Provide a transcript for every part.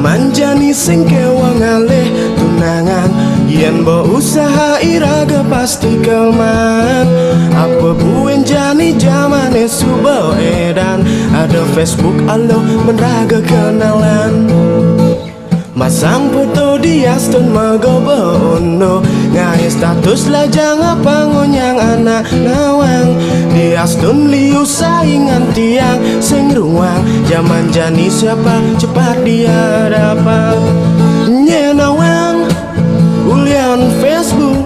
Manjani sing kewang alih tunangan yen bo usaha iraga pasti kelman. Apa buen jani jamane subo edan ada Facebook alo menraga kenalan. Masang foto di Aston magobo ono ngai status lah jangan pangonyang anak nawang di Aston liu saingan tiang sing ruang zaman jani siapa cepat dia dapat nyenawang ulian Facebook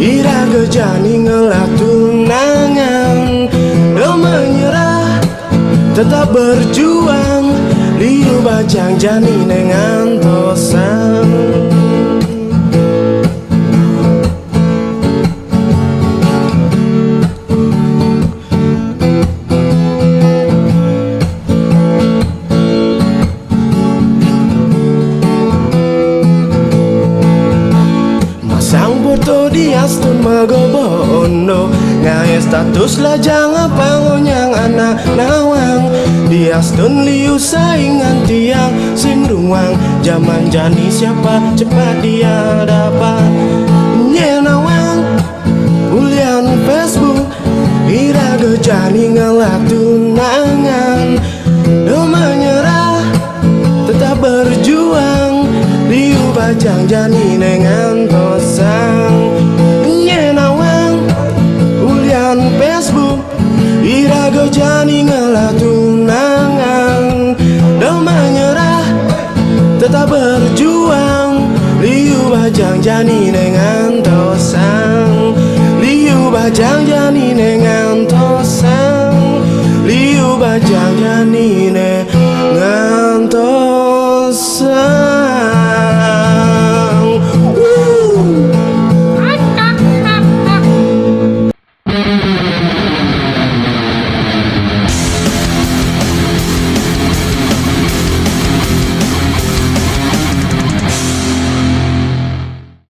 iraga jani ngelah tunangan do menyerah tetap berjuang liu bajang jani dengan tosan. Masang foto di Aston magobo ono ngai status lah jangan pangonyang anak nawang di Aston liu saingan tiang sing ruang zaman jani siapa cepat dia dapat nyenawang ulian Facebook iraga jani ngalah tunangan do menyerah tetap berjuang liu bajang jani dengan tosang nyenawang ulian Facebook iraga jani ngalah tunangan do menyerah tetap berjuang liu bajang jani dengan tosang liu bajang jani